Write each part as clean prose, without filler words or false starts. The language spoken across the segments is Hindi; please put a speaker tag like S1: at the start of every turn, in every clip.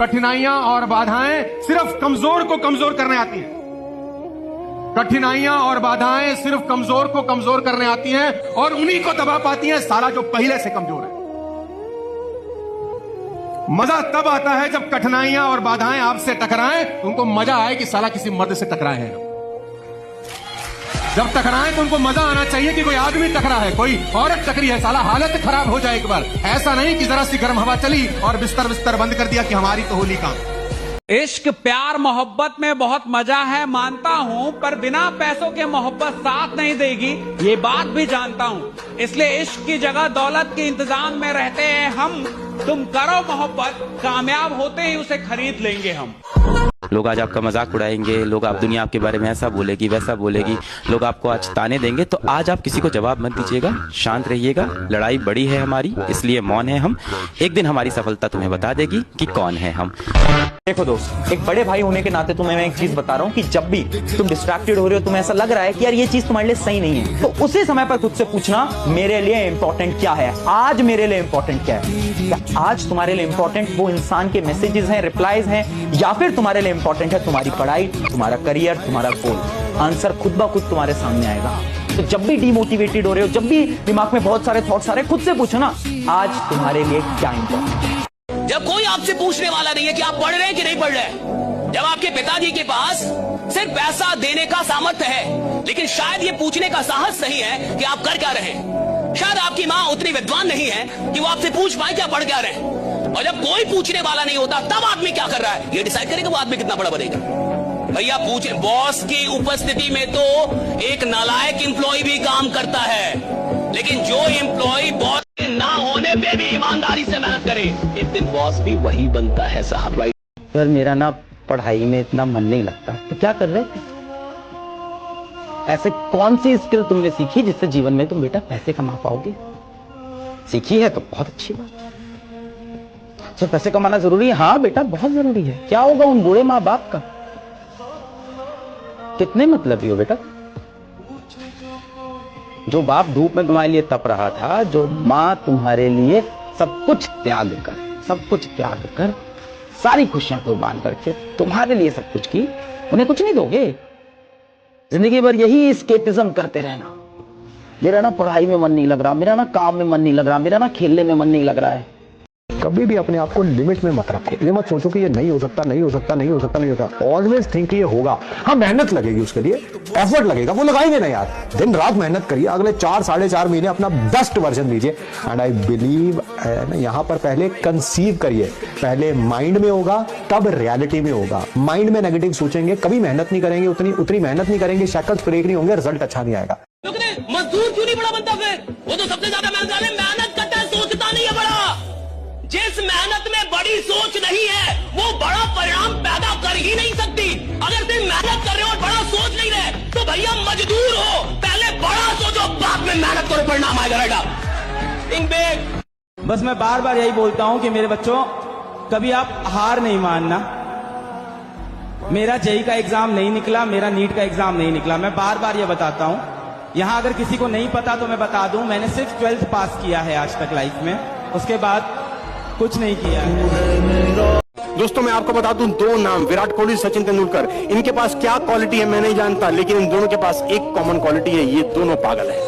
S1: कठिनाइयां और बाधाएं सिर्फ कमजोर को कमजोर करने आती हैं। कठिनाइयां और बाधाएं सिर्फ कमजोर को कमजोर करने आती हैं और उन्हीं को दबा पाती हैं साला जो पहले से कमजोर है। मजा तब आता है जब कठिनाइयां और बाधाएं आपसे टकराएं, तो उनको मजा आए कि साला किसी मर्द से टकराए हैं। जब टकराएं तो उनको मजा आना चाहिए कि कोई आदमी टकरा है, कोई औरत टकरी है, साला हालत खराब हो जाए एक बार। ऐसा नहीं कि जरा सी गर्म हवा चली और बिस्तर बंद कर दिया कि हमारी तो होली काम।
S2: इश्क प्यार मोहब्बत में बहुत मजा है मानता हूँ, पर बिना पैसों के मोहब्बत साथ नहीं देगी ये बात भी जानता हूँ। इसलिए इश्क की जगह दौलत के इंतजाम में रहते हैं हम। तुम करो मोहब्बत, कामयाब होते ही उसे खरीद लेंगे हम।
S3: लोग आज आपका मजाक उड़ाएंगे, लोग आप दुनिया आपके बारे में ऐसा बोलेगी वैसा बोलेगी, लोग आपको आज ताने देंगे, तो आज आप किसी को जवाब मत दीजिएगा, शांत रहिएगा। लड़ाई बड़ी है हमारी, इसलिए मौन है हम। एक दिन हमारी सफलता तुम्हें बता देगी कि कौन है हम।
S4: देखो दोस्त, एक बड़े भाई होने के नाते तुम्हें मैं एक चीज बता रहा हूँ कि जब भी तुम डिस्ट्रैक्टेड हो रहे हो, तुम्हें ऐसा लग रहा है कि यार ये चीज तुम्हारे लिए सही नहीं है, तो उसी समय पर खुद से पूछना मेरे लिए इंपॉर्टेंट क्या है, आज मेरे लिए इंपॉर्टेंट क्या है। क्या आज तुम्हारे लिए इंपॉर्टेंट वो इंसान के मैसेजेस हैं, रिप्लाईज हैं, या फिर तुम्हारे लिए इंपॉर्टेंट है तुम्हारी पढ़ाई, तुम्हारा करियर, तुम्हारा गोल। आंसर खुद ब खुद तुम्हारे सामने आएगा। तो जब भी डिमोटिवेटेड हो रहे हो, जब भी दिमाग में बहुत सारे थॉट्स आ रहे हैं, खुद से पूछो ना आज तुम्हारे लिए क्या इंपॉर्टेंट है।
S5: जब कोई आपसे पूछने वाला नहीं है कि आप पढ़ रहे हैं कि नहीं पढ़ रहे हैं, जब आपके पिताजी के पास सिर्फ पैसा देने का सामर्थ्य है, लेकिन शायद ये पूछने का साहस नहीं है कि आप कर क्या रहे हैं, शायद आपकी माँ उतनी विद्वान नहीं है कि वो आपसे पूछ पाए कि आप पढ़ क्या रहे हैं, और जब कोई पूछने वाला नहीं होता तब आदमी क्या कर रहा है ये डिसाइड करेगा वो आदमी कितना बड़ा बनेगा। भैया पूछे, बॉस की उपस्थिति में तो एक नालायक एम्प्लॉय भी काम करता है, लेकिन जो एम्प्लॉय बॉस के ना होने पे भी ईमानदारी से मेहनत करे, एक दिन बॉस भी वही बनता है साहब। राइट
S6: सर, मेरा ना पढ़ाई में इतना मन नहीं लगता। तो क्या कर रहे थे? ऐसे कौन सी स्किल तुमने सीखी जिससे जीवन में तुम बेटा पैसे कमा पाओगे? सीखी है तो बहुत अच्छी बात। सर, पैसे कमाना जरूरी है? हाँ बेटा, बहुत जरूरी है। क्या होगा उन बूढ़े माँ बाप का? कितने मतलबी हो बेटा। जो बाप धूप में तुम्हारे लिए तप रहा था, जो माँ तुम्हारे लिए सब कुछ त्याग कर सारी खुशियां कुर्बान करके तुम्हारे लिए सब कुछ की, उन्हें कुछ नहीं दोगे? जिंदगी भर यही एस्केपिज्म करते रहना। मेरा ना पढ़ाई में मन नहीं लग रहा, मेरा ना काम में मन नहीं लग रहा, मेरा ना खेलने में मन नहीं लग रहा है।
S7: कभी भी अपने आप को लिमिट में मत रखो। ये मत सोचो कि ये नहीं हो सकता। ऑलवेज थिंक ये होगा। हाँ, मेहनत लगेगी, उसके लिए एफर्ट लगेगा, वो लगाएंगे ना यार। दिन रात मेहनत करिए, अगले 4-4.5 महीने अपना बेस्ट वर्जन दीजिए। एंड आई बिलीव यहाँ पर पहले कंसीव करिए, पहले माइंड में होगा तब रियलिटी में होगा। माइंड में नेगेटिव सोचेंगे, कभी मेहनत नहीं करेंगे, उतनी मेहनत नहीं करेंगे, शक्ल ब्रेक नहीं होंगे, रिजल्ट अच्छा नहीं आएगा।
S5: मजदूर क्यों नहीं बड़ा बनता फिर? वो तो सबसे ज्यादा मेहनत करता है, सोचता नहीं है बड़ा। जिस मेहनत में बड़ी सोच नहीं है वो बड़ा परिणाम पैदा कर ही नहीं सकती। अगर तुम मेहनत कर रहे हो और बड़ा सोच नहीं रहे तो भैया मजदूर हो, पहले बड़ा सोचो, बाद में मेहनत करो, परिणाम आएगा। बेटा
S2: बस मैं बार बार यही बोलता हूँ कि मेरे बच्चों, कभी आप हार नहीं मानना। मेरा जेई का एग्जाम नहीं निकला, मेरा नीट का एग्जाम नहीं निकला, मैं बार बार ये बताता हूँ। यहाँ अगर किसी को नहीं पता तो मैं बता दूं, मैंने सिर्फ 12th पास किया है आज तक लाइफ में, उसके बाद कुछ नहीं किया है।
S8: दोस्तों, मैं आपको बता दूं, 2 नाम, विराट कोहली, सचिन तेंदुलकर, इनके पास क्या क्वालिटी है मैं नहीं जानता, लेकिन इन दोनों के पास एक कॉमन क्वालिटी है, ये दोनों पागल हैं,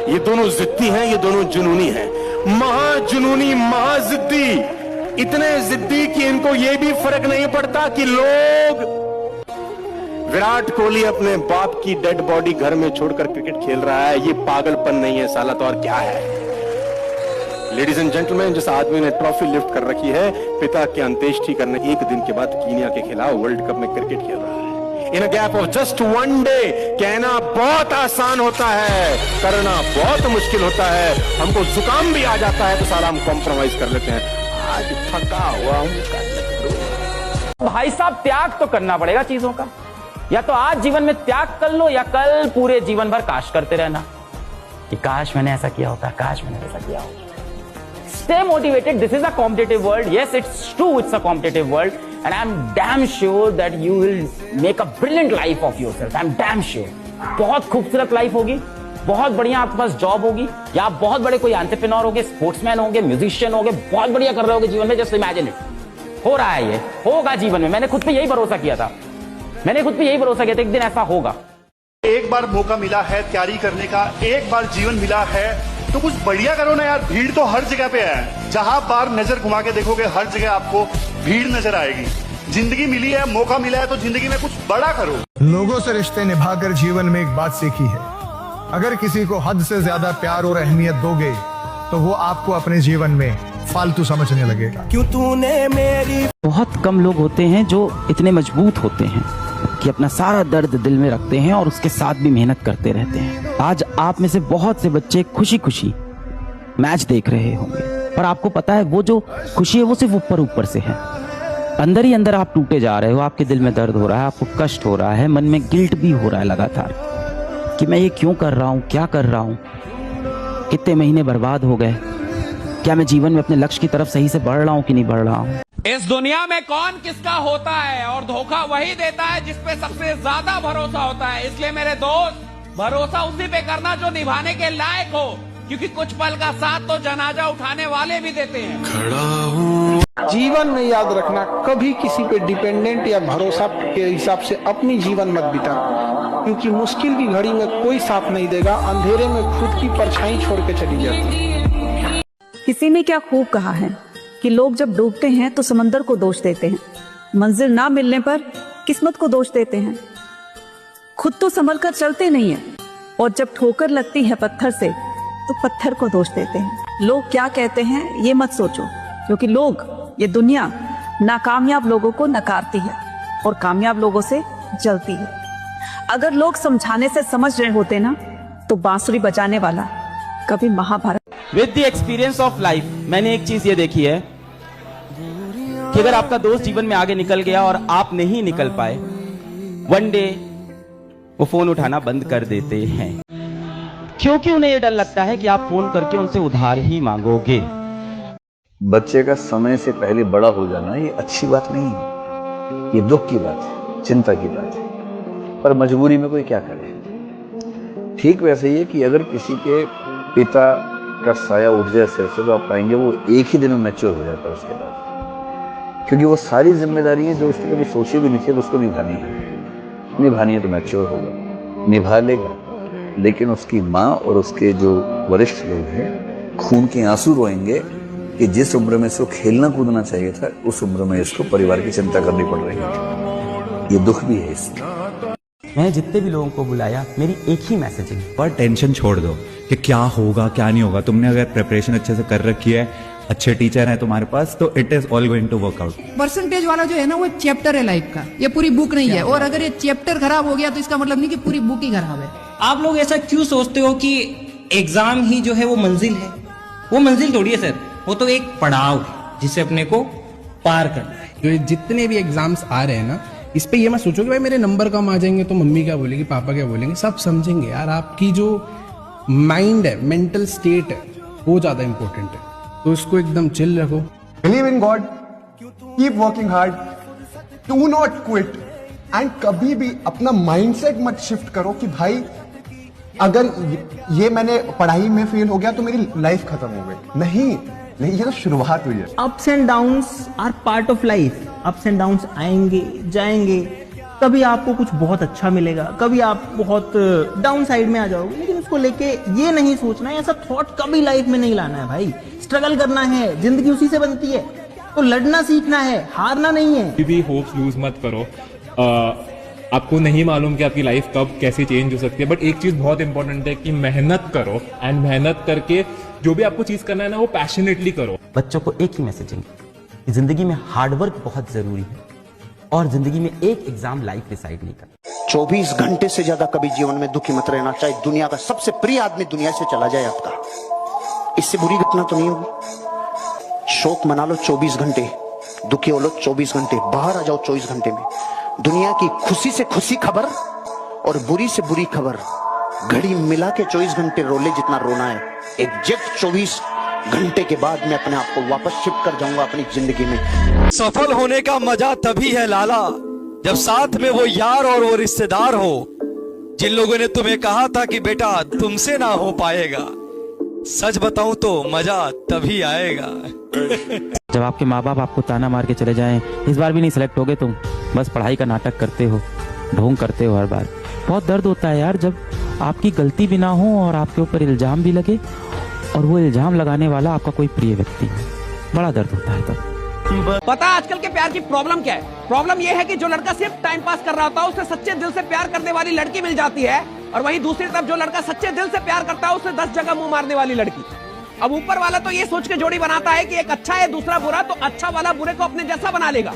S8: ये दोनों जिद्दी हैं, ये दोनों जुनूनी हैं, महाजुनूनी, महाजिद्दी, इतने जिद्दी कि इनको ये भी फर्क नहीं पड़ता कि लोग विराट कोहली अपने बाप की डेड बॉडी घर में छोड़कर क्रिकेट खेल रहा है। ये पागलपन नहीं है साला, तो और क्या है? लेडीज एंड जेंटलमैन, जिस आदमी ने ट्रॉफी लिफ्ट कर रखी है, पिता की अंत्येष्टि करने एक दिन के बाद कीनिया के खिलाफ वर्ल्ड कप में क्रिकेट खेल रहा है। In a gap of just 1 day. कहना बहुत आसान होता है, करना बहुत मुश्किल होता है। हमको जुकाम भी आ जाता है तो साला हम कॉम्प्रोमाइज कर लेते हैं। आज थका हुआ हूं।
S6: भाई साहब, त्याग तो करना पड़ेगा चीजों का। या तो आज जीवन में त्याग कर लो, या कल पूरे जीवन भर काश करते रहना कि काश मैंने ऐसा किया होता, काश मैंने ऐसा किया होता। Stay motivated. This is a competitive world. Yes, it's true, it's a competitive world, and I'm damn sure that you will make a brilliant life of yourself. I'm damn sure. बहुत खूबसूरत लाइफ होगी, बहुत बढ़िया आपके पास जॉब होगी, या आप बहुत बड़े कोई एंटरप्रेन्योर होगे, स्पोर्ट्समैन होंगे, म्यूजिशियन होंगे, बहुत बढ़िया कर रहे होगे जीवन में। Just imagine it. हो रहा है, ये होगा जीवन में। मैंने खुद पे यही भरोसा किया था, एक दिन ऐसा होगा।
S9: एक बार मौका मिला है तैयारी करने का, एक बार जीवन मिला है तो कुछ बढ़िया करो ना यार। भीड़ तो हर जगह पे है, जहां बार नजर घुमा के देखोगे हर जगह आपको भीड़ नजर आएगी। जिंदगी मिली है, मौका मिला है तो जिंदगी में कुछ बड़ा करो।
S10: लोगों से रिश्ते निभाकर जीवन में एक बात सीखी है, अगर किसी को हद से ज्यादा प्यार और अहमियत दोगे तो वो आपको अपने जीवन में फालतू समझने लगेगा।
S2: क्यों तूने मेरी। बहुत कम लोग होते हैं जो इतने मजबूत होते हैं कि अपना सारा दर्द दिल में रखते हैं और उसके साथ भी मेहनत करते रहते हैं। आज आप में से बहुत से बच्चे खुशी खुशी मैच देख रहे होंगे, पर आपको पता है वो जो खुशी है वो सिर्फ ऊपर ऊपर से है। अंदर ही अंदर आप टूटे जा रहे हो, आपके दिल में दर्द हो रहा है, आपको कष्ट हो रहा है, मन में गिल्ट भी हो रहा है लगातार कि मैं ये क्यों कर रहा हूँ, क्या कर रहा हूँ, कितने महीने बर्बाद हो गए, क्या मैं जीवन में अपने लक्ष्य की तरफ सही से बढ़ रहा हूँ कि नहीं बढ़ रहा हूँ।
S11: इस दुनिया में कौन किसका होता है और धोखा वही देता है जिस पे सबसे ज्यादा भरोसा होता है। इसलिए मेरे दोस्त, भरोसा उसी पे करना जो निभाने के लायक हो, क्योंकि कुछ पल का साथ तो जनाजा उठाने वाले भी देते हैं।
S12: जीवन में याद रखना, कभी किसी पे डिपेंडेंट या भरोसा के हिसाब से अपनी जीवन मत बिता, क्योंकि मुश्किल की घड़ी में कोई साथ नहीं देगा, अंधेरे में खुद की परछाई छोड़ के चली जाती।
S13: किसी ने क्या खूब कहा है कि लोग जब डूबते हैं तो समंदर को दोष देते हैं, मंजिल ना मिलने पर किस्मत को दोष देते हैं, खुद तो संभल कर चलते नहीं है, और जब ठोकर लगती है पत्थर से तो पत्थर को दोष देते हैं। लोग क्या कहते हैं ये मत सोचो, क्योंकि लोग, ये दुनिया नाकामयाब लोगों को नकारती है और कामयाब लोगों से जलती है। अगर लोग समझाने से समझ रहे होते ना तो बांसुरी बजाने वाला कभी Mahabharat.
S2: With the experience of life मैंने एक चीज ये देखी है कि अगर आपका दोस्त जीवन में आगे निकल गया और आप नहीं निकल पाए, वन डे वो फोन उठाना बंद कर देते हैं, क्योंकि उन्हें ये डर लगता है कि आप फोन करके उनसे उधार ही मांगोगे।
S14: बच्चे का समय से पहले बड़ा हो जाना ये अच्छी बात नहीं है, ये दुख की बात है, चिंता की बात है, पर मजबूरी में कोई क्या करे। ठीक वैसे ही है कि अगर किसी के पिता का साया उठ जाए सिर से तो आप पाएंगे वो एक ही दिन में मैच्योर हो जाता है उसके बाद, क्योंकि वो सारी जिम्मेदारियां जो उसने कभी सोची भी नहीं थी उसको निभानी है तो मैच्योर होगा, निभा लेगा। लेकिन उसकी माँ और उसके जो वरिष्ठ लोग हैं खून के आंसू रोएंगे कि जिस उम्र में इसको खेलना कूदना चाहिए था उस उम्र में इसको परिवार की चिंता करनी पड़ रही है। ये दुख भी है इसमें।
S2: मैंने जितने भी लोगों को बुलाया, मेरी एक ही मैसेज है,
S15: पर टेंशन छोड़ दो कि क्या होगा क्या नहीं होगा। तुमने अगर प्रिपरेशन अच्छे से कर रखी है, अच्छे टीचर हैं तुम्हारे पास, तो it is all going to work out.
S16: Percentage वाला जो है ना वो एक चैप्टर है लाइफ का, ये पूरी बुक नहीं है। और अगर ये चैप्टर खराब हो गया तो इसका मतलब नहीं कि पूरी बुक ही खराब है।
S17: आप लोग ऐसा क्यों सोचते हो कि एग्जाम ही जो है वो मंजिल है? वो मंजिल थोड़ी है सर, वो तो एक पड़ाव है जिसे अपने को पार करना है।
S18: तो जितने भी एग्जाम्स आ रहे हैं ना, इस पे ये मत सोचो कि भाई मेरे नंबर कम आ जाएंगे तो मम्मी क्या बोलेगी, पापा क्या बोलेंगे, सब समझेंगे यार। आपकी जो माइंड है, मेंटल स्टेट है, वो ज्यादा इंपॉर्टेंट है, तो इसको एकदम चिल रखो।
S12: Believe in God, keep working hard, do not quit, and कभी भी अपना माइंडसेट मत शिफ्ट करो कि भाई अगर ये मैंने पढ़ाई में फेल हो गया तो मेरी लाइफ खत्म हो गई। नहीं, ये तो शुरुआत हुई है।
S17: Ups and downs are part of life. Ups and downs आएंगे जाएंगे, कभी आपको कुछ बहुत अच्छा मिलेगा, कभी आप बहुत डाउन साइड में आ जाओगे, लेकिन उसको लेके ये नहीं सोचना है, ऐसा थॉट कभी लाइफ में नहीं लाना है भाई। स्ट्रगल करना है, जिंदगी उसी से बनती है, तो लड़ना सीखना है, हारना नहीं है।
S19: भी होप्स लूज मत करो। आपको नहीं मालूम कि आपकी लाइफ कब कैसे चेंज हो सकती है, बट एक चीज बहुत इंपॉर्टेंट है कि मेहनत करो, एंड मेहनत करके जो भी आपको चीज करना है ना वो पैशनेटली करो।
S2: बच्चों को एक ही मैसेज है कि जिंदगी में हार्डवर्क बहुत जरूरी है, और जिंदगी में एक एग्जाम लाइफ डिसाइड नहीं करता।
S20: 24 घंटे से ज्यादा कभी जीवन में दुखी मत रहना, चाहे दुनिया का सबसे प्रिय आदमी दुनिया से चला जाए आपका, इससे बुरी घटना तो नहीं होगी। शोक मना लो 24 घंटे, दुखी हो लो 24 घंटे, बाहर आ जाओ 24 घंटे में। दुनिया की खुशी से खुशी खबर और बुरी से बुरी खबर घड़ी मिला के 24 घंटे रो ले जितना रोना है। एग्जैक्ट 24 घंटे के बाद मैं अपने आप को वापस शिफ्ट कर जाऊंगा अपनी जिंदगी में।
S21: सफल होने का मजा तभी है लाला जब साथ में वो यार और वो रिश्तेदार हो जिन लोगों ने तुम्हें कहा था कि बेटा तुमसे ना हो पाएगा। सच बताऊं तो मजा तभी आएगा
S3: जब आपके माँ बाप आपको ताना मार के चले जाएं, इस बार भी नहीं सिलेक्ट होगे तुम, बस पढ़ाई का नाटक करते हो, ढोंग करते हो हर बार। बहुत दर्द होता है यार जब आपकी गलती भी ना हो और आपके ऊपर इल्जाम भी लगे और वो इल्जाम लगाने वाला आपका कोई प्रिय व्यक्ति हो। बड़ा दर्द होता है तब।
S11: पता है आजकल के प्यार की प्रॉब्लम क्या है? प्रॉब्लम ये है कि जो लड़का सिर्फ टाइम पास कर रहा होता है उसे सच्चे दिल से प्यार करने वाली लड़की मिल जाती है, और वहीं दूसरी तरफ जो लड़का सच्चे दिल से प्यार करता है उसे 10 जगह मुंह मारने वाली लड़की। अब ऊपर वाला तो ये सोच के जोड़ी बनाता है कि एक अच्छा है दूसरा बुरा, तो अच्छा वाला बुरे को अपने जैसा बना लेगा।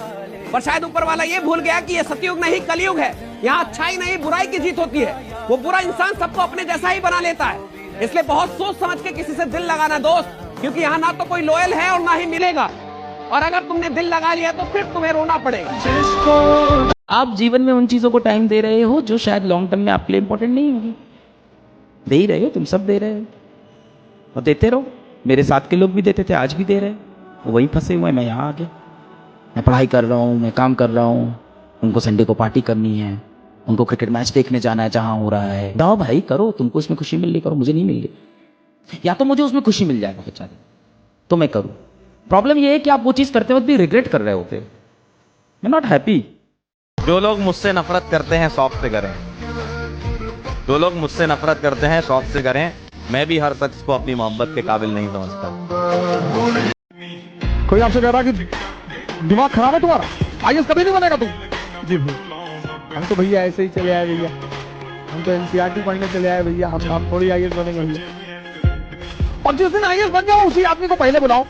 S11: पर शायद ऊपर वाला ये भूल गया कि ये सतयुग नहीं कलयुग है, यहाँ अच्छाई नहीं बुराई की जीत होती है। वो बुरा इंसान सबको अपने जैसा ही बना लेता है, इसलिए बहुत सोच समझ के किसी से दिल लगाना दोस्त, क्योंकि यहाँ ना तो कोई लॉयल है और ना ही मिलेगा, और अगर तुमने दिल लगा लिया तो फिर तुम्हें रोना पड़ेगा।
S6: आप जीवन में उन चीजों को टाइम दे रहे हो जो शायद लॉन्ग टर्म में आपके लिए इंपॉर्टेंट नहीं होगी। दे ही रहे हो, तुम सब दे रहे हो और देते रहो। मेरे साथ के लोग भी देते थे, आज भी दे रहे हैं, वहीं फंसे हुए, मैं यहाँ आ गया। मैं पढ़ाई कर रहा हूँ, मैं काम कर रहा हूँ, उनको संडे को पार्टी करनी है, उनको क्रिकेट मैच देखने जाना है जहाँ हो रहा है। दाओ भाई करो, तुमको इसमें खुशी मिल रही करो, मुझे नहीं मिल रही। या तो मुझे उसमें खुशी मिल जाएगा बेचारे तो मैं करूँ। प्रॉब्लम ये है कि आप वो चीज करते वक्त भी रिग्रेट कर रहे होते हो। मैं नॉट हैप्पी।
S1: जो लोग मुझसे नफरत करते हैं शौक से करें, जो लोग मुझसे नफरत करते हैं शौक से करें। मैं भी हर शख्स को अपनी मोहब्बत के काबिल नहीं समझता।
S7: कोई आपसे कह रहा कि दिमाग खराब है तुम्हारा, आईएएस कभी नहीं बनेगा तुम। जी हम तो भैया ऐसे ही चले आए भैया, हम तो एनसीईआरटी पढ़ने चले आए भैया, हम थोड़ी आईएएस बनेंगे भैया। और जिस दिन आईएएस बन जाओ उसी आदमी को पहले बुलाओ।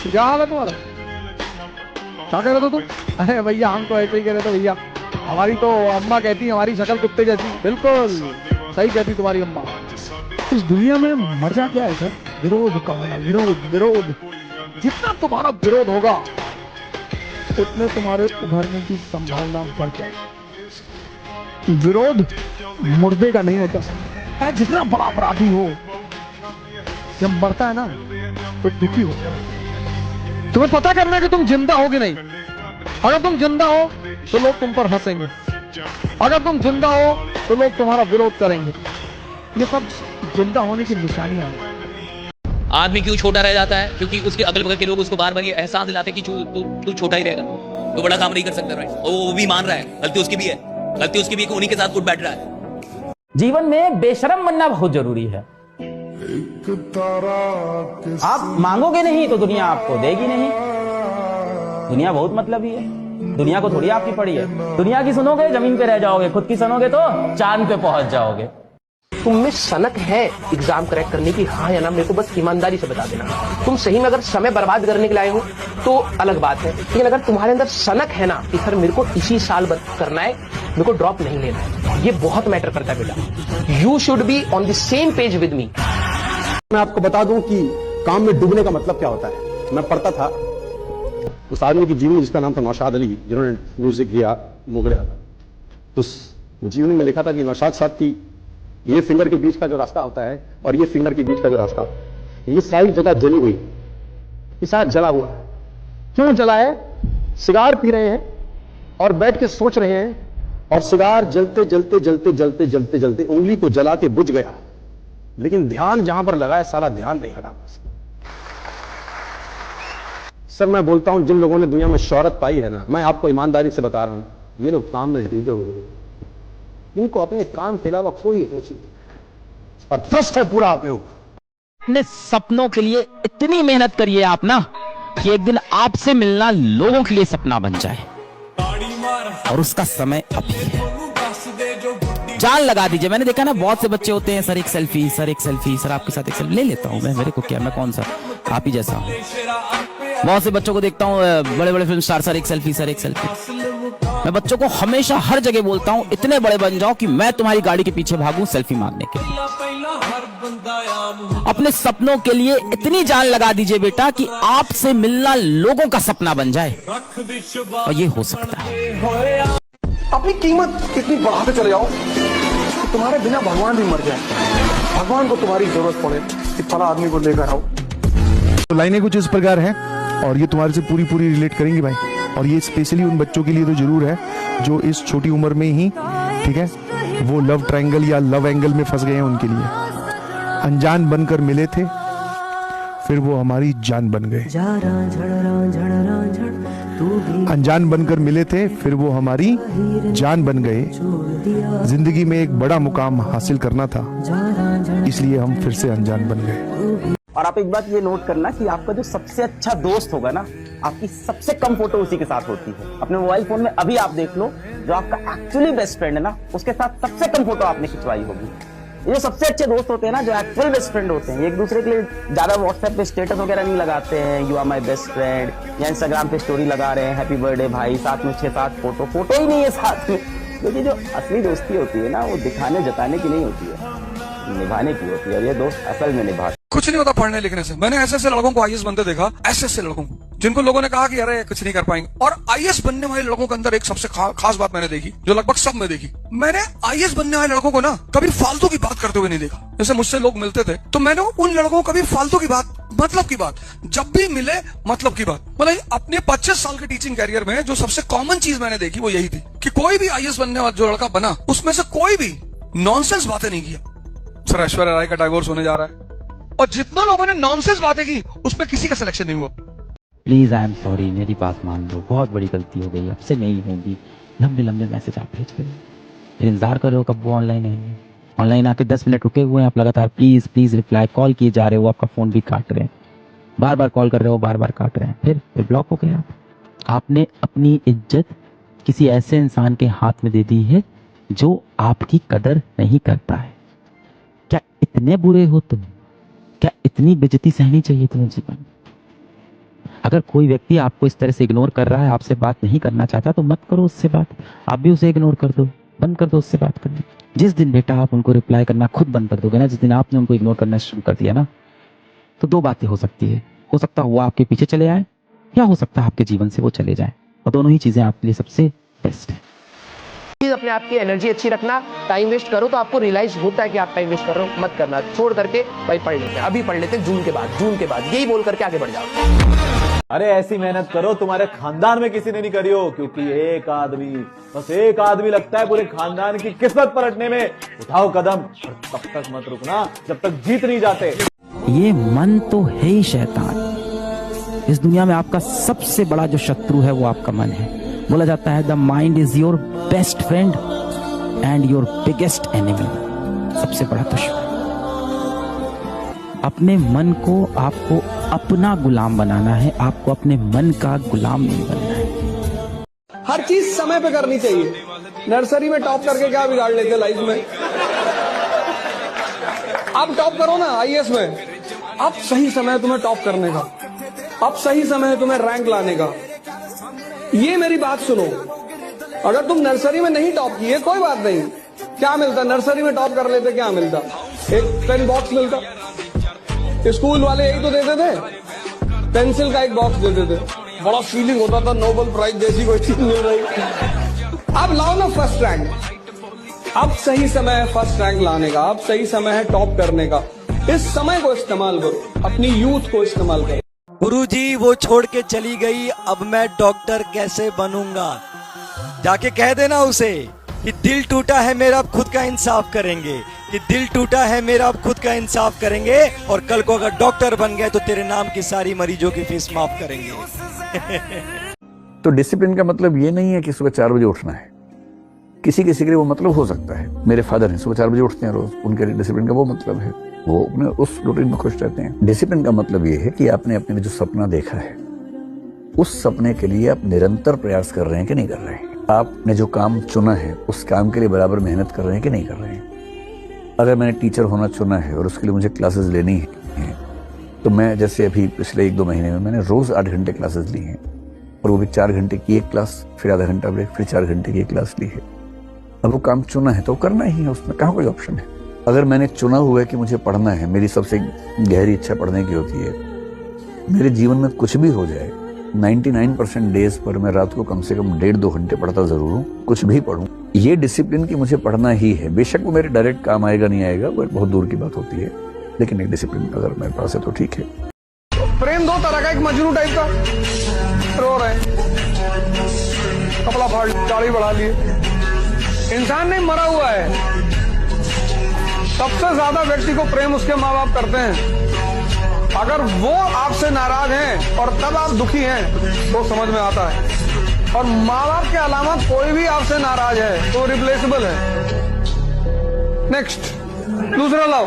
S7: क्या हाल है तुम्हारा, क्या कह रहे थे तुम? अरे भैया हम तो ऐसे ही कह रहे थे भैया, हमारी तो अम्मा कहती हमारी शक्ल कुत्ते जैसी। बिल्कुल सही कहती तुम्हारी अम्मा। इस दुनिया में मजा क्या है सर? विरोध का होना, विरोध विरोध। जितना तुम्हारा विरोध होगा उतने तुम्हारे उभरने की संभावना बढ़ जाएगी। विरोध मुर्दे का नहीं होता, जितना बड़ा अपराधी हो जब मरता है ना तो दुखी हो। तुम्हें पता करना है कि तुम जिंदा हो कि नहीं। अगर तुम जिंदा हो तो लोग तुम पर हंसेंगे, अगर तुम जिंदा हो तो लोग तुम्हारा विरोध करेंगे। ये सब जिंदा होने की निशानियां हैं।
S5: आदमी क्यों छोटा रह जाता है? क्योंकि उसके अगल बगल के लोग उसको बार बार ये एहसास दिलाते हैं कि तू छोटा ही रहेगा, तो बड़ा काम नहीं कर सकता। राइट, और वो भी मान रहा है गलती उसकी भी है, गलती उसकी भी है कि उन्हीं के साथ उठ बैठ रहा है।
S6: जीवन में बेशरम बनना बहुत जरूरी है। आप मांगोगे नहीं तो दुनिया आपको देगी नहीं। दुनिया बहुत मतलबी है, दुनिया को थोड़ी आपकी पड़ी है। दुनिया की सुनोगे जमीन पे रह जाओगे, खुद की सुनोगे तो चांद पे पहुंच जाओगे।
S22: तुम में सनक है एग्जाम क्रैक करने की, हाँ या ना, मेरे को बस ईमानदारी से बता देना। तुम सही में अगर समय बर्बाद करने के लिए आए हो तो अलग बात है, लेकिन अगर तुम्हारे अंदर सनक है ना कि सर मेरे को इसी साल करना है, मेरे को ड्रॉप नहीं लेना है, ये बहुत मैटर करता है बेटा। You should be on the same page with me.
S7: मैं आपको बता दूं कि काम में डूबने का मतलब क्या होता है। मैं पढ़ता था उस आदमी की जीवनी जिसका नाम था नौशाद अली, जिन्होंने म्यूजिक किया मोगरे। तो उस जीवनी में लिखा था कि नौशाद साहब की ये फिंगर के बीच का जो रास्ता होता है और ये फिंगर के बीच का जो रास्ता, ये सारी जगह जली हुई, ये सारा जला हुआ है। क्यों जला है? सिगार पी रहे हैं और बैठ के सोच रहे हैं, और सिगार जलते जलते जलते जलते जलते जलते उंगली को जला के बुझ गया, लेकिन ध्यान जहां पर लगा है सारा ध्यान नहीं लगा। सर मैं बोलता हूं जिन लोगों ने दुनिया में शोहरत पाई है ना, मैं आपको ईमानदारी से बता रहा हूं, ये लोग काम नहीं देते हुए, इनको अपने काम के अलावा कोई और ट्रस्ट है पूरा आप लोग।
S6: अपने सपनों के लिए इतनी मेहनत करिए आप ना कि एक दिन आपसे मिलना लोगों के लिए सपना बन जाए, और उसका समय अभी है। जान लगा दीजिए। मैंने देखा ना बहुत से बच्चे होते हैं, सर एक सेल्फी, सर एक सेल्फी, सर आपके साथ एक सेल्फी ले लेता हूं मैं, मेरे को क्या, मैं कौन सा आप ही जैसा हूं। बहुत से बच्चों को देखता हूं, बड़े बड़े फिल्म स्टार, सर एक सेल्फी, सर एक सेल्फी। मैं बच्चों को हमेशा हर जगह बोलता हूं इतने बड़े बन जाओ कि मैं तुम्हारी गाड़ी के पीछे भागूं सेल्फी मांगने के लिए। अपने सपनों के लिए इतनी जान लगा दीजिए बेटा कि आपसे मिलना लोगों का सपना बन जाए, और ये हो सकता है।
S7: अपनी कीमत इतनी बढ़ाते चले जाओ कि तुम्हारे बिना भगवान भी मर जाए, भगवान को तुम्हारी जरूरत पड़े कि फला आदमी को लेकर आओ।
S10: तो लाइनें कुछ इस प्रकार हैं और ये तुम्हारे से पूरी पूरी रिलेट करेंगी भाई, और ये स्पेशली उन बच्चों के लिए तो जरूर है जो इस छोटी उम्र में ही, ठीक है, वो लव ट्रायंगल या लव एंगल में फंस गए हैं। उनके लिए अनजान बनकर मिले थे, फिर वो हमारी जान बन गए। अनजान बनकर मिले थे, फिर वो हमारी जान बन गए। जिंदगी में एक बड़ा मुकाम हासिल करना था, इसलिए हम फिर से अनजान बन गए।
S6: और आप एक बात ये नोट करना कि आपका जो सबसे अच्छा दोस्त होगा ना, आपकी सबसे कम फोटो उसी के साथ होती है। अपने मोबाइल फोन में अभी आप देख लो, जो आपका एक्चुअली बेस्ट फ्रेंड है ना, उसके साथ सबसे कम फोटो आपने खिंचवाई होगी। ये जो सबसे अच्छे दोस्त होते हैं ना, जो एक्चुअल बेस्ट फ्रेंड होते हैं, एक दूसरे के लिए ज्यादा व्हाट्सएप पे स्टेटस वगैरह नहीं लगाते हैं, you are my best friend, या इंस्टाग्राम पे स्टोरी लगा रहे हैं हैप्पी बर्थडे भाई, साथ में 6-7 फोटो ही नहीं है साथ में। क्योंकि जो असली दोस्ती होती है ना, वो दिखाने जताने की नहीं होती है, निभाने की होती है। और ये दोस्त असल में निभा।
S4: कुछ नहीं होता पढ़ने लिखने से। मैंने ऐसे लड़कों को आईएएस बनते देखा, ऐसे लड़कों को जिनको लोगों ने कहा कि अरे कुछ नहीं कर पाएंगे। और आईएएस बनने वाले लोगों के अंदर एक सबसे खास बात मैंने देखी, जो लगभग सब में देखी। मैंने आईएएस बनने वाले लड़कों को ना कभी फालतू की बात करते हुए नहीं देखा। जैसे मुझसे लोग मिलते थे तो मैंने उन लड़कों को कभी फालतू की बात, मतलब की बात, जब भी मिले मतलब की बात। मतलब अपने 25 साल के टीचिंग कैरियर में जो सबसे कॉमन चीज मैंने देखी वो यही थी कि कोई भी आईएएस बनने वाला जो लड़का बना, उसमें से कोई भी नॉनसेंस बातें नहीं किया। सर ऐश्वर्या राय का डाइवोर्स होने जा रहा है, और जितना लोगों ने नॉनसेंस बातें की उसमें किसी का सिलेक्शन नहीं हुआ।
S3: प्लीज आई एम सॉरी, मेरी बात मान लो, बहुत बड़ी गलती हो गई, अब से नहीं होगी। लंबे लंबे मैसेज आप भेज रहे हो, फिर इंतजार कर रहे हो कब वो ऑनलाइन आएंगे। ऑनलाइन आके 10 मिनट रुके हुए हैं आप, लगातार प्लीज प्लीज रिप्लाई कॉल किए जा रहे हो, आपका फोन भी काट रहे हैं, बार बार कॉल कर रहे हो, बार बार काट रहे हैं, फिर ब्लॉक हो गए आप। आपने अपनी इज्जत किसी ऐसे इंसान के हाथ में दे दी है जो आपकी कदर नहीं करता है। क्या इतने बुरे हो तुम? क्या इतनी बेइज्जती सहनी चाहिए तुम्हें जीवन? अगर कोई व्यक्ति आपको इस तरह से इग्नोर कर रहा है, आपसे बात नहीं करना चाहता, तो मत करो उससे बात। आप भी उसे इग्नोर कर दो, बंद कर दो उससे बात करना। जिस दिन बेटा आप उनको रिप्लाई करना खुद बंद कर दोगे ना, जिस दिन आपने उनको इग्नोर करना शुरू कर दिया ना, तो 2 बातें हो सकती है। हो सकता है वो आपके पीछे चले आए, या हो सकता है आपके जीवन से वो चले जाए, और दोनों ही चीजें आपके लिए सबसे बेस्ट है।
S22: अपने आप की एनर्जी अच्छी रखना। टाइम वेस्ट करो तो आपको रियलाइज होता है कि आप टाइम वेस्ट कर रहे हो, मत करना। छोड़ करके भाई पढ़ लेते हैं, अभी पढ़ लेते हैं, जून के बाद यही बोल करके आगे बढ़ जाओ।
S8: अरे ऐसी मेहनत करो तुम्हारे खानदान में किसी ने नहीं करी हो, क्योंकि एक आदमी, बस एक आदमी लगता है पूरे खानदान की किस्मत पलटने में। उठाओ कदम, और तब तक मत रुकना जब तक जीत नहीं जाते।
S3: ये मन तो है ही शैतान। इस दुनिया में आपका सबसे बड़ा जो शत्रु है वो आपका मन है। बोला जाता है the mind is your best friend and your biggest enemy. सबसे बड़ा दुश्मन। अपने मन को आपको अपना गुलाम बनाना है, आपको अपने मन का गुलाम नहीं बनना है।
S12: हर चीज समय पे करनी चाहिए। नर्सरी में टॉप करके क्या बिगाड़ लेते लाइफ में? आप टॉप करो ना आईएएस में, अब सही समय है तुम्हें टॉप करने का, अब सही समय है तुम्हें रैंक लाने का। ये मेरी बात सुनो, अगर तुम नर्सरी में नहीं टॉप किए कोई बात नहीं, क्या मिलता? नर्सरी में टॉप कर लेते क्या मिलता? एक पेन बॉक्स मिलता। स्कूल वाले यही तो देते थे, पेंसिल का एक बॉक्स देते थे, बड़ा फीलिंग होता था नोबेल प्राइज जैसी कोई चीज मिल रही। अब लाओ ना फर्स्ट रैंक, अब सही समय है फर्स्ट रैंक लाने का, अब सही समय है टॉप करने का। इस समय को इस्तेमाल करो, अपनी यूथ को इस्तेमाल करो।
S21: गुरुजी वो छोड़ के चली गई, अब मैं डॉक्टर कैसे बनूंगा? जाके कह देना उसे कि दिल टूटा है मेरा, अब खुद का इंसाफ करेंगे, कि दिल टूटा है मेरा, अब खुद का इंसाफ करेंगे, और कल को अगर डॉक्टर बन गए तो तेरे नाम की सारी मरीजों की फीस माफ करेंगे।
S14: तो डिसिप्लिन का मतलब ये नहीं है कि सुबह 4 बजे उठना है। किसी के लिए वो मतलब हो सकता है। मेरे फादर हैं, सुबह 4 बजे उठते हैं रोज, उनके डिसिप्लिन का वो मतलब है, वो अपने उस रूटीन में खुश रहते हैं। डिसिप्लिन का मतलब ये है कि आपने अपने जो सपना देखा है, उस सपने के लिए आप निरंतर प्रयास कर रहे हैं कि नहीं कर रहे हैं। आपने जो काम चुना है, उस काम के लिए बराबर मेहनत कर रहे हैं कि नहीं कर रहे हैं। अगर मैंने टीचर होना चुना है और उसके लिए मुझे क्लासेस लेनी है, तो मैं जैसे अभी पिछले 1-2 महीने में मैंने रोज 8 घंटे क्लासेस ली हैं, और वो भी 4 घंटे की एक क्लास, फिर आधा घंटा ब्रेक, फिर 4 घंटे की एक क्लास ली है। अब वो काम चुना है तो करना ही है, उसमें कहाँ कोई ऑप्शन है। अगर मैंने चुना हुआ है कि मुझे पढ़ना है, मेरी सबसे गहरी इच्छा पढ़ने की होती है, मेरे जीवन में कुछ भी हो जाए, 99% डेज पर मैं रात को कम से कम 1.5-2 घंटे पढ़ता जरूर हूँ, कुछ भी पढ़ूं। ये डिसिप्लिन की मुझे पढ़ना ही है। बेशक वो मेरे डायरेक्ट काम आएगा नहीं आएगा, वो बहुत दूर की बात होती है, लेकिन एक डिसिप्लिन अगर मेरे पास है तो ठीक है।
S12: प्रेम 2 तरह का, एक मजनू टाइप का, रो रहे, कपड़ा फाड़, दाढ़ी बढ़ा लिए, इंसान नहीं मरा हुआ है। सबसे ज्यादा व्यक्ति को प्रेम उसके माँ बाप करते हैं।
S4: अगर वो आपसे नाराज हैं और तब आप दुखी हैं तो समझ में आता है। और माँ बाप के अलावा कोई भी आपसे नाराज है तो रिप्लेसेबल है। नेक्स्ट, दूसरा लाओ।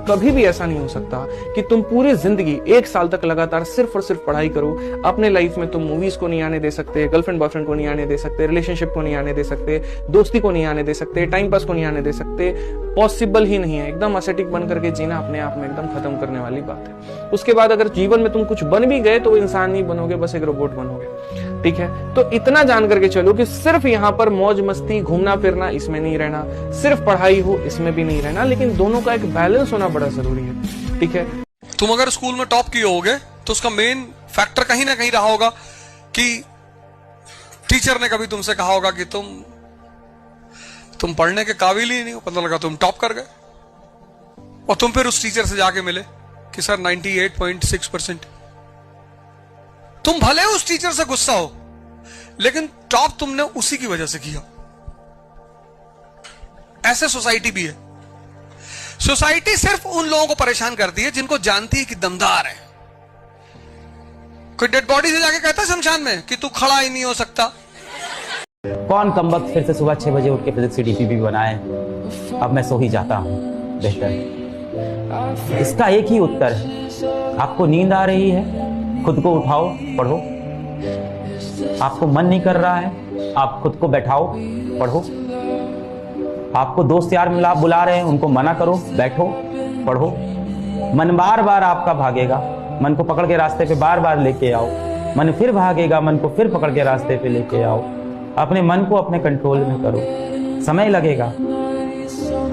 S18: कभी भी ऐसा नहीं हो सकता कि तुम पूरी जिंदगी 1 साल तक लगातार सिर्फ और सिर्फ पढ़ाई करो। अपने लाइफ में तुम मूवीज को नहीं आने दे सकते, गर्लफ्रेंड बॉयफ्रेंड को नहीं आने दे सकते, रिलेशनशिप को नहीं आने दे सकते, दोस्ती को नहीं आने दे सकते, टाइम पास को नहीं आने दे सकते। पॉसिबल ही नहीं है। एकदम असेटिक बन करके जीना अपने आप में एकदम खत्म करने वाली बात है। उसके बाद अगर जीवन में तुम कुछ बन भी गए तो इंसान नहीं बनोगे, बस एक रोबोट बनोगे। ठीक है, तो इतना जान करके चलो कि सिर्फ यहाँ पर मौज मस्ती घूमना फिरना इसमें नहीं रहना, सिर्फ पढ़ाई हो इसमें भी नहीं रहना, लेकिन दोनों का एक बैलेंस होना बड़ा जरूरी है। ठीक है,
S4: तुम अगर स्कूल में टॉप किए होगे तो उसका मेन फैक्टर कहीं ना कहीं रहा होगा कि टीचर ने कभी तुमसे कहा होगा कि तुम पढ़ने के काबिल ही नहीं हो। पता लगा तुम टॉप कर गए और तुम फिर उस टीचर से जाके मिले कि सर 98.6%। तुम भले उस टीचर से गुस्सा हो लेकिन टॉप तुमने उसी की वजह से किया। ऐसे सोसाइटी भी है। सोसाइटी सिर्फ उन लोगों को परेशान करती है जिनको जानती है कि दमदार है। कोई डेड बॉडी से जाके कहता है शमशान में कि तू खड़ा ही नहीं हो सकता।
S6: कौन कमबख्त फिर से सुबह 6 बजे उठ के फिजिक्स की डीपीपी बनाए, अब मैं सो ही जाता हूं, बेहतर। इसका एक ही उत्तर है, आपको नींद आ रही है खुद को उठाओ, पढ़ो। आपको मन नहीं कर रहा है, आप खुद को बैठाओ, पढ़ो। आपको दोस्त यार मिला बुला रहे हैं, उनको मना करो, बैठो, पढ़ो। मन बार बार आपका भागेगा, मन को पकड़ के रास्ते पे बार बार लेके आओ। मन फिर भागेगा, मन को फिर पकड़ के रास्ते पे लेके आओ। अपने मन को अपने कंट्रोल में करो, समय लगेगा।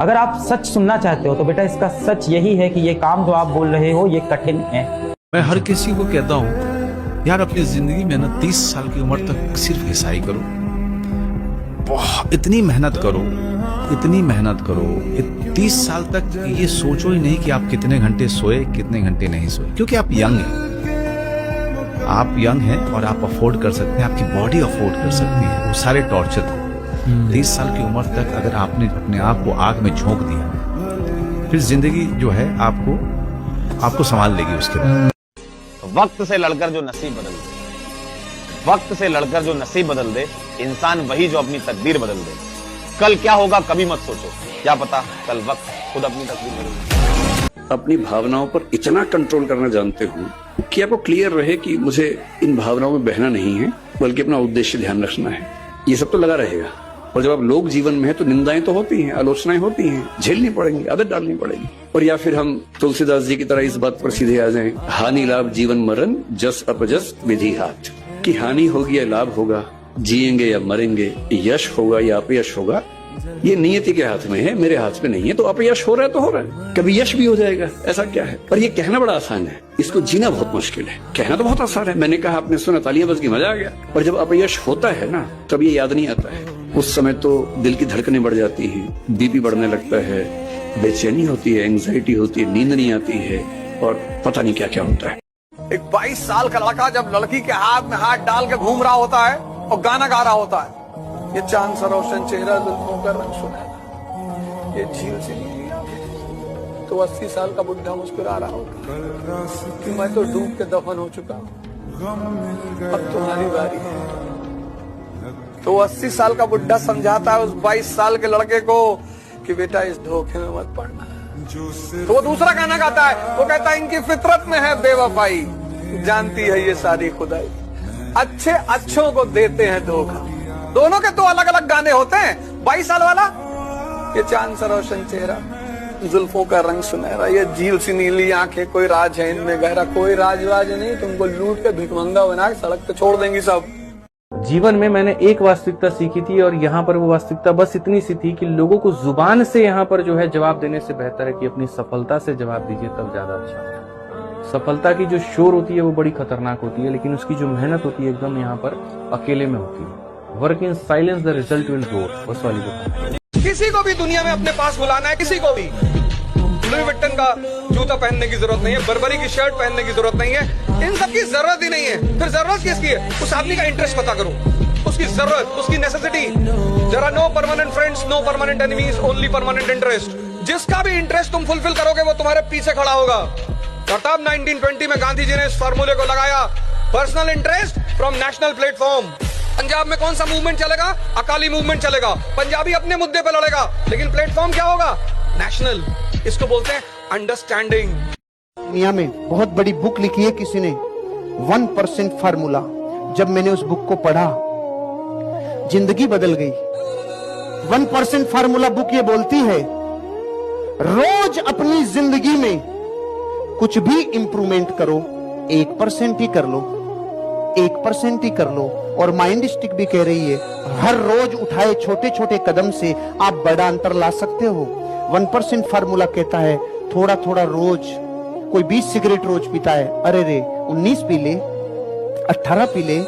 S6: अगर आप सच सुनना चाहते हो तो बेटा इसका सच यही है कि ये काम जो आप बोल रहे हो ये कठिन है।
S9: मैं हर किसी को कहता हूँ यार अपनी जिंदगी में ना 30 साल की उम्र तक सिर्फ ईसाई करो। बहुत इतनी मेहनत करो, इतनी मेहनत करो। 30 साल तक ये सोचो ही नहीं कि आप कितने घंटे सोए, कितने घंटे नहीं सोए, क्योंकि आप यंग हैं। आप यंग हैं और आप अफोर्ड कर सकते हैं, आपकी बॉडी अफोर्ड कर सकती है वो सारे टॉर्चर को। 30 साल की उम्र तक अगर आपने अपने आप को आग में झोंक दिया फिर जिंदगी जो है आपको संभाल लेगी। उसके बाद
S1: वक्त से लड़कर जो नसीब बदल दे, वक्त से लड़कर जो नसीब बदल दे, इंसान वही जो अपनी तकदीर बदल दे। कल क्या होगा कभी मत सोचो, क्या पता कल वक्त खुद अपनी तकदीर बदल दे।
S13: अपनी भावनाओं पर इतना कंट्रोल करना जानते हो कि आपको क्लियर रहे कि मुझे इन भावनाओं में बहना नहीं है, बल्कि अपना उद्देश्य ध्यान रखना है। ये सब तो लगा रहेगा। और जब आप लोग जीवन में है तो निंदाएं तो होती हैं, आलोचनाएं होती हैं, झेलनी पड़ेंगी, आदत डालनी पड़ेगी। और या फिर हम तुलसीदास जी की तरह इस बात पर सीधे आ जाएं, हानि लाभ जीवन मरण जस अपजस विधि हाथ। कि हानि होगी या लाभ होगा, जिएंगे या मरेंगे, यश होगा या अपयश होगा, ये नियति के हाथ में है, मेरे हाथ में नहीं है। तो अपयश हो रहा है तो हो रहा है, कभी यश भी हो जाएगा, ऐसा क्या है। पर ये कहना बड़ा आसान है, इसको जीना बहुत मुश्किल है। कहना तो बहुत आसान है, मैंने कहा, आपने सुना, तालियां बज गई, मजा आ गया। और जब अपयश होता है ना तब ये याद नहीं आता है। उस समय तो दिल की धड़कनें बढ़ जाती हैं, बीपी बढ़ने लगता है, बेचैनी होती है, एंग्जाइटी होती है, नींद नहीं आती है और पता नहीं क्या क्या होता है।
S4: एक 22 साल का लड़का जब लड़की के हाथ में हाथ डाल के घूम रहा होता है और गाना गा रहा होता है, ये चांद सा रोशन चेहरा, जुल्फों का रंग सुनहरा, ये झील सी नीली आंखें, तो 80 साल का बुढ़ा मुस्कुरा रहा होता कि मैं तो डूब के दफन हो चुका हूं, अब तुम्हारी बारी है। तो 80 साल का बुढ़ा समझाता है उस 22 साल के लड़के को कि बेटा इस धोखे में मत पड़ना। तो वो दूसरा गाना गाता है, वो कहता है इनकी फितरत में है बेवफाई, जानती है ये सारी खुदाई, अच्छे अच्छों को देते हैं धोखा। दोनों के दो अलग अलग गाने होते हैं। 22 साल वाला, ये चांद सा रोशन चेहरा, जुल्फों का रंग सुनहरा, ये झील सी नीली आंखें, कोई राज है इनमें गहरा, कोई राजवाज नहीं, तुमको लूट के भिखमंगा बना के सड़क पे छोड़ देंगी सब।
S18: जीवन में मैंने एक वास्तविकता सीखी थी और यहाँ पर वो वास्तविकता बस इतनी सी थी कि लोगों को जुबान से यहाँ पर जो है जवाब देने से बेहतर है कि अपनी सफलता से जवाब दीजिए, तब ज्यादा अच्छा है। सफलता की जो शोर होती है वो बड़ी खतरनाक होती है, लेकिन उसकी जो मेहनत होती है एकदम यहाँ पर अकेले में होती है। Work in silence the result will roar, बस वाली बात।
S4: किसी को भी दुनिया में अपने पास बुलाना है, किसी को भी लुई विट्टन का जूता पहनने की जरूरत नहीं है, बर्बरी की शर्ट पहनने की जरूरत नहीं है, इन सब की जरूरत ही नहीं है। फिर जरूरत किसकी है? उस आदमी का इंटरेस्ट पता करो, उसकी जरूरत, उसकी necessity. There are no permanent friends, no permanent enemies, only permanent interest. जिसका भी इंटरेस्ट तुम फुलफिल करोगे वो तुम्हारे पीछे खड़ा होगा। और तब 1920 में गांधी जी ने इस फॉर्मूले को लगाया, personal interest from national platform. Punjab में कौन सा मूवमेंट चलेगा? अकाली मूवमेंट चलेगा। पंजाबी अपने मुद्दे पे लड़ेगा, लेकिन प्लेटफॉर्म क्या होगा? नेशनल। इसको बोलते हैं अंडरस्टैंडिंग।
S20: दुनिया में बहुत बड़ी बुक लिखी है किसी ने, 1% फार्मूला। जब मैंने उस बुक को पढ़ा, जिंदगी बदल गई। 1% फार्मूला बुक ये बोलती है, रोज अपनी जिंदगी में कुछ भी इंप्रूवमेंट करो, 1% ही कर लो, 1% ही कर लो। और माइंड स्टिक भी कह रही है, हर रोज उठाए छोटे छोटे कदम से आप बड़ा अंतर ला सकते हो। 1% फार्मूला कहता है, थोड़ा थोड़ा रोज, कोई 20 सिगरेट रोज पीता है, अरे रे 19 पी ले, 18 पी ले,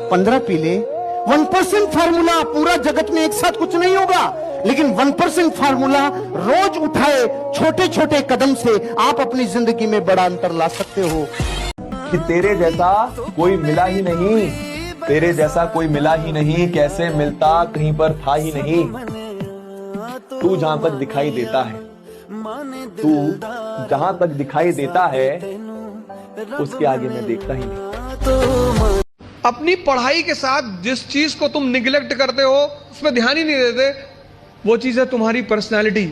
S20: 15 पी ले। 1% फार्मूला, पूरा जगत में एक साथ कुछ नहीं होगा, लेकिन 1% फार्मूला रोज उठाए छोटे छोटे कदम से आप अपनी जिंदगी में बड़ा अंतर ला सकते हो।
S8: कि तेरे जैसा कोई मिला ही नहीं, तेरे जैसा कोई मिला ही नहीं, कैसे मिलता कहीं पर था ही नहीं। तू जहां तक दिखाई देता है, तू जहां तक दिखाई देता है, उसके आगे मैं देखता ही नहीं।
S4: अपनी पढ़ाई के साथ जिस चीज को तुम निगलेक्ट करते हो, उसमें ध्यान ही नहीं देते, वो चीज है तुम्हारी पर्सनैलिटी।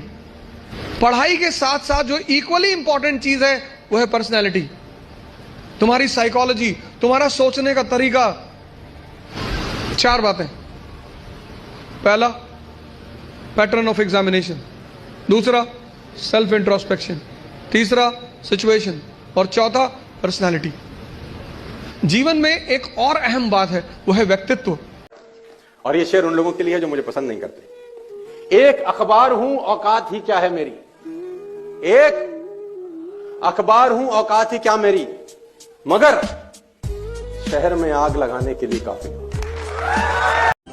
S4: पढ़ाई के साथ साथ जो इक्वली इंपॉर्टेंट चीज है वो है पर्सनैलिटी, तुम्हारी साइकोलॉजी, तुम्हारा सोचने का तरीका। 4 बातें। पहला, पैटर्न ऑफ एग्जामिनेशन। दूसरा, सेल्फ इंट्रोस्पेक्शन। तीसरा, सिचुएशन। और चौथा, पर्सनैलिटी। जीवन में एक और अहम बात है, वो है व्यक्तित्व।
S15: और ये शेर उन लोगों के लिए है जो मुझे पसंद नहीं करते। एक अखबार हूं, औकात ही क्या है मेरी। एक अखबार हूं, औकात ही क्या मेरी, मगर शहर में आग लगाने के लिए काफी।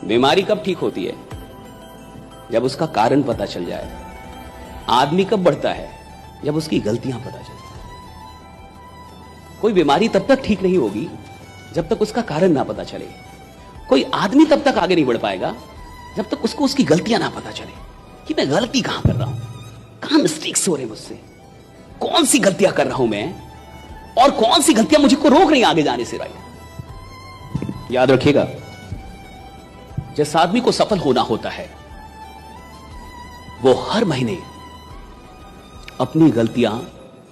S5: बीमारी कब ठीक होती है? जब उसका कारण पता चल जाए। आदमी कब बढ़ता है? जब उसकी गलतियां पता चल जाए। कोई बीमारी तब तक ठीक नहीं होगी जब तक उसका कारण ना पता चले। कोई आदमी तब तक आगे नहीं बढ़ पाएगा जब तक उसको उसकी गलतियां ना पता चले कि मैं गलती कहां कर रहा हूं, कहां मिस्टेक्स हो रहे मुझसे, कौन सी गलतियां कर रहा हूं मैं, और कौन सी गलतियां मुझे को रोक रही आगे जाने से। राइट, याद रखिएगा, जिस आदमी को सफल होना होता है वो हर महीने अपनी गलतियां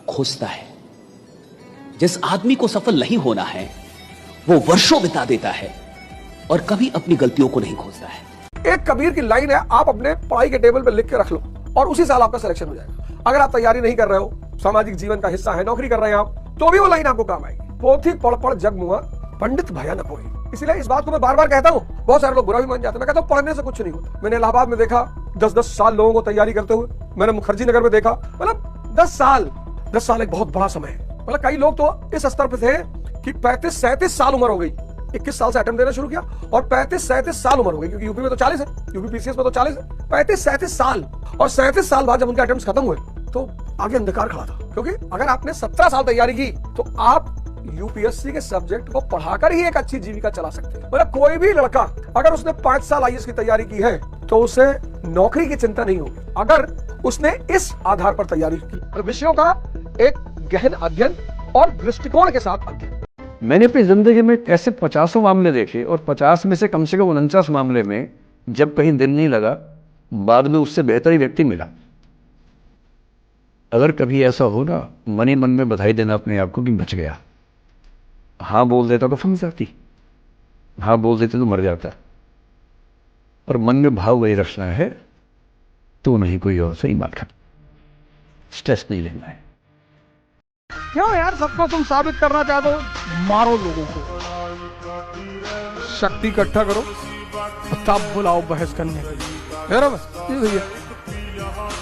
S5: खोजता है। जिस आदमी को सफल नहीं होना है वो वर्षों बिता देता है और कभी अपनी गलतियों को नहीं खोजता है।
S4: एक कबीर की लाइन है, आप अपने पढ़ाई के टेबल पर लिख के रख लो और उसी साल आपका सिलेक्शन हो जाएगा। अगर आप तैयारी नहीं कर रहे हो, सामाजिक जीवन का हिस्सा है, नौकरी कर रहे हैं आप, तो भी वो लाइन आपको काम आएगी। पोथी पढ़ पढ़ जग मुआ, पंडित भया न पोए। इसलिए इस बात को मैं बार बार कहता हूँ, बहुत सारे लोग बुरा भी मान जाते हैं। मैं कहता हूँ पढ़ने से कुछ नहीं होता। मैंने इलाहाबाद में देखा 10-10 साल लोगों को तैयारी करते हुए, मैंने मुखर्जी नगर में देखा, मतलब 10 साल एक बहुत बड़ा समय है। मतलब कई लोग तो इस स्तर पे थे कि 35-37 साल उम्र हो गई, 21 साल से अटेम्प्ट देना शुरू किया और 35-37 साल उम्र हो गई, क्योंकि यूपी में तो 40 है, यूपी पीसीएस में तो 40 है। 35-37 साल, और 37 साल बाद जब उनके अटेम्प्ट खत्म हुए तो आगे अंधकार खड़ा था। क्योंकि अगर आपने 17 साल तैयारी की तो आप यूपीएससी के सब्जेक्ट को पढ़ाकर ही एक अच्छी जीविका चला सकते हैं। मतलब कोई भी लड़का अगर उसने 5 साल आईएएस की तैयारी की है तो उसे नौकरी की चिंता नहीं होगी, अगर उसने इस आधार पर तैयारी की और विषयों का एक गहन अध्ययन और दृष्टिकोण के साथ अध्ययन।
S14: मैंने अपनी जिंदगी में ऐसे 50 मामले देखे और 50 में से कम 49 मामले में जब कहीं दिल नहीं लगा, बाद में उससे बेहतर ही व्यक्ति मिला। अगर कभी ऐसा हो ना, मन ही मन में बधाई देना अपने आप को कि बच गया। हाँ बोल देता तो फंस जाती, हाँ बोल देते तो मर जाता। और मन में भाव वही रखना है, तो नहीं कोई और सही बात है, स्ट्रेस नहीं लेना है।
S4: क्यों यार सबको तुम साबित करना चाहते हो? मारो लोगों को, शक्ति इकट्ठा करो, तब बुलाओ बहस करने के लिए। भैया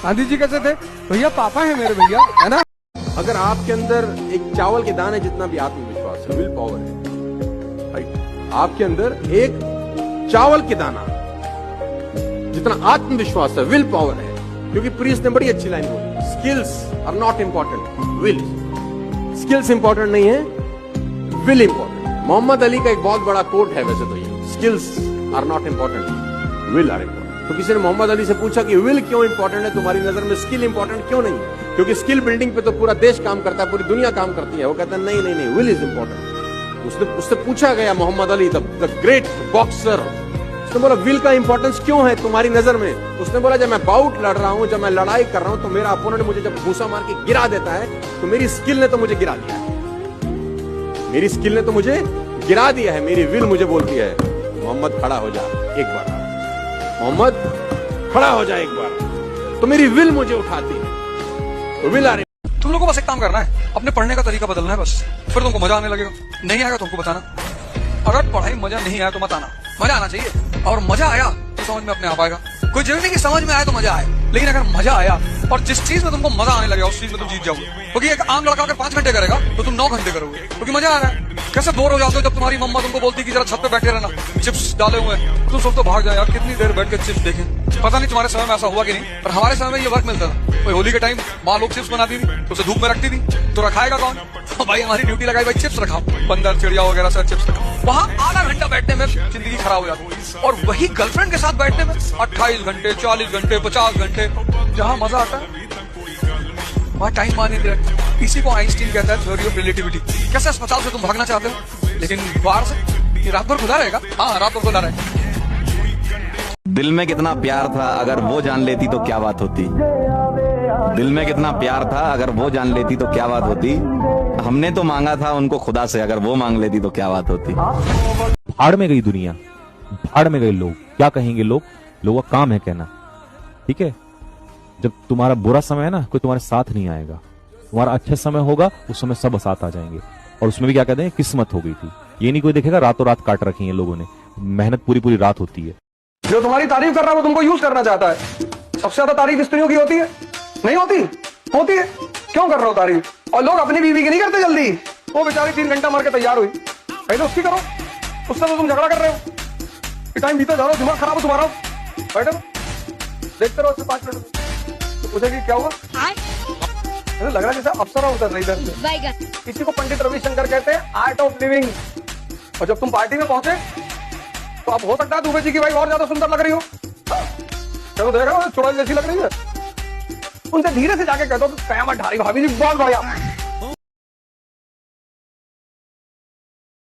S4: गांधी जी कैसे थे? भैया पापा है मेरे, भैया है ना।
S15: अगर आपके अंदर एक चावल के दाने जितना भी आत्मविश्वास है, विल पावर है, राइट, आपके अंदर एक चावल के दाना जितना आत्मविश्वास है, विल पावर है। क्योंकि प्रीस ने बड़ी अच्छी लाइन बोली, skills are not important, will. Skills important नहीं है, विल इंपॉर्टेंट है। मोहम्मद अली का एक बहुत बड़ा कोट है वैसे तो ये, skills are not important, will are important. तो किसी ने मोहम्मद अली से पूछा कि विल क्यों इंपॉर्टेंट है तुम्हारी नजर में, स्किल इंपॉर्टेंट क्यों नहीं है? क्योंकि स्किल बिल्डिंग पे तो पूरा देश काम करता है, पूरी दुनिया काम करती है। वो कहता है नहीं नहीं नहीं, विल इज इंपॉर्टेंट। उससे पूछा गया Muhammad Ali the great boxer, उसने बोला विल का इंपॉर्टेंस क्यों है तुम्हारी नजर में? उसने बोला जब मैं बाउट लड़ रहा हूं, जब मैं लड़ाई कर रहा हूं, तो मेरा अपोनेंट मुझे जब घूसा मार के गिरा देता है तो मेरी स्किल ने तो मुझे गिरा दिया है, मेरी स्किल ने तो मुझे गिरा दिया है, मेरी विल मुझे बोलती है मोहम्मद खड़ा हो जा एक बार, मोहम्मद खड़ा हो जा एक बार, तो मेरी विल मुझे उठाती है। तो विल आ रही।
S4: तुम लोगों को बस एक काम करना है, अपने पढ़ने का तरीका बदलना है बस, फिर तुमको मजा आने लगेगा। नहीं आएगा तुमको बताना, अगर पढ़ाई मजा नहीं आया तो मत आना, मजा आना चाहिए, और मजा आया तो समझ में अपने आप आएगा। कोई जरूरी नहीं कि समझ में आए तो मजा आए, लेकिन अगर मजा आया और जिस चीज में तुमको मजा आने लगेगा उस चीज में तुम जीत जाओगे। क्योंकि एक आम लड़का अगर 5 घंटे करेगा तो तुम 9 घंटे करोगे, क्योंकि मजा आ रहा है। कैसे बोर हो जाते हो जब तुम्हारी मम्मा तुमको बोलती कि जरा छत पे बैठे रहना, चिप्स डाले हुए हैं, तुम सब तो भाग जाए यार, कितनी देर बैठ के चिप्स देखें। पता नहीं तुम्हारे समय में ऐसा हुआ कि नहीं, पर हमारे समय में ये वर्क मिलता था। कोई होली के टाइम माँ लोग चिप्स बनाती थी तो उसे धूप में रखती थी, तो रखाएगा कौन? तो भाई हमारी ड्यूटी लगाई, भाई चिप्स रखाओ, बंदर चिड़िया वगैरह से चिप्स रखाओ। वहां आधा घंटा बैठने में जिंदगी खराब हो जाती है, और वही गर्लफ्रेंड के साथ बैठने में 28 घंटे, 40 घंटे, 50 घंटे, जहां मजा आता है वहां टाइम माने नहीं रखता। इसी को आइंस्टीन कहता है थ्योरी ऑफ रिलेटिविटी। कैसे अस्पताल से तुम भागना चाहते हो, लेकिन बाहर से रात भर खुला रहेगा। हाँ, रात भर खुला रहेगा।
S16: दिल में कितना प्यार था, अगर वो जान लेती तो क्या बात होती। दिल में कितना प्यार था, अगर वो जान लेती तो क्या बात होती। हमने तो मांगा था उनको खुदा से, अगर वो मांग लेती तो क्या बात होती।
S17: भाड़ में गई दुनिया, भाड़ में गए लोग, क्या कहेंगे लोग, लोगों का काम है कहना, ठीक है। जब तुम्हारा बुरा समय है ना, कोई तुम्हारे साथ नहीं आएगा, तुम्हारा अच्छा समय होगा, उस समय सब साथ आ जाएंगे। और उसमें भी क्या कहते हैं, किस्मत हो गई थी। ये नहीं कोई देखेगा रातों रात काट रखी है लोगों ने, मेहनत पूरी पूरी रात होती है।
S4: जो तुम्हारी तारीफ कर रहा है वो तुमको यूज करना चाहता है। सबसे ज्यादा तारीफ स्त्रियों की होती है, नहीं होती? होती है। क्यों कर रहे हो तारीफ? और लोग अपनी बीवी की नहीं करते जल्दी, वो बेचारी 3 घंटा मार के तैयार हुई, पहले उसकी करो। उससे तो तुम झगड़ा कर रहे हो, टाइम बीता जा रहा हो, दिमाग खराब है तुम्हारा। बैठो देखते रहो 5 मिनट, तो पूछेगी क्या हुआ? लग रहा है जैसे अप्सरा उतर रही इधर से। इसी को पंडित रविशंकर कहते हैं आर्ट ऑफ लिविंग। और जब तुम पार्टी में पहुंचे तो अब हो सकता है दुबे जी की भाई और ज्यादा सुंदर लग रही हो। चलो देखा, चुड़ैल जैसी लग रही है। उनसे धीरे से जाके कहते हो तो कयामत ढारी भाभी जी बहुत बढ़िया।